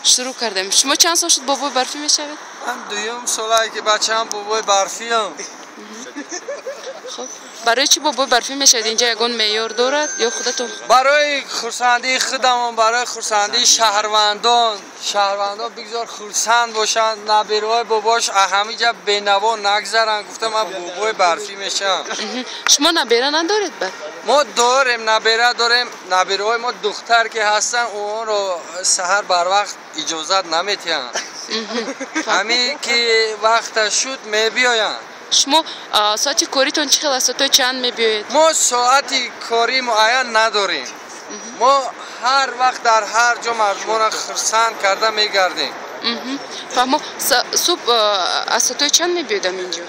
شروع کردیم. شما چند سال شد بابای برفی میشوید؟ من دویم ساله که بچه‌ام بابای برفی ام. خب برای چی بابای برفی میشوید؟ اینجا یگان معیار دارد یا خودتون؟ برای خرسندی خودم، برای خرسندی شهروندان بگذار خرسند باشن، نبیروهای باباش همینجا بینوا نگذارن. گفتم من بابای برفی میشم. شما نبیره ندارید بعد؟ ما داریم نبیره داریم. نبیروهای ما دختر که هستن اون رو سحر بر وقت اجازت نمیتین. همین که وقت شد میبیاین. شما ساعت کاریتون چقدر ساعت چند میبیاید؟ ما ساعت کاری معین نداریم. ما هر وقت در هر جا مردمان خرسند کرده میگردیم. فهمو صبح از ساعت چند میبیادم اینجا؟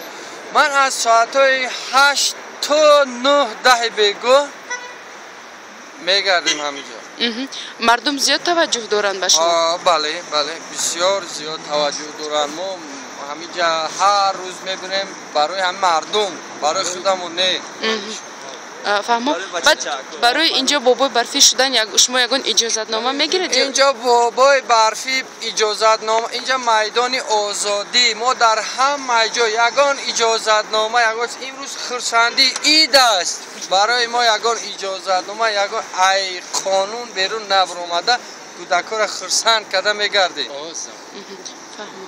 من از ساعت 8 تا 9 10 بگو میگردیم همینجا. مردم زیاد توجه دارن به شما؟ بله بسیار زیاد توجه دارن. ما همینجا هر روز میبینیم برای هم مردم، برای خودمون نه. فهمو بعد برای اینجا بابای برفی شدن شما یگان اجازت نامه میگیرید؟ اینجا بابای برفی اجازت نامه، اینجا میدان آزادی، ما در همه جا یگان اجازت نامه. یگان امروز خرسندی عید است، برای ما یگان اجازت نامه، یگان ای قانون بیرون نبر اومده کودکان خرسند کرده میگردیم. فهمو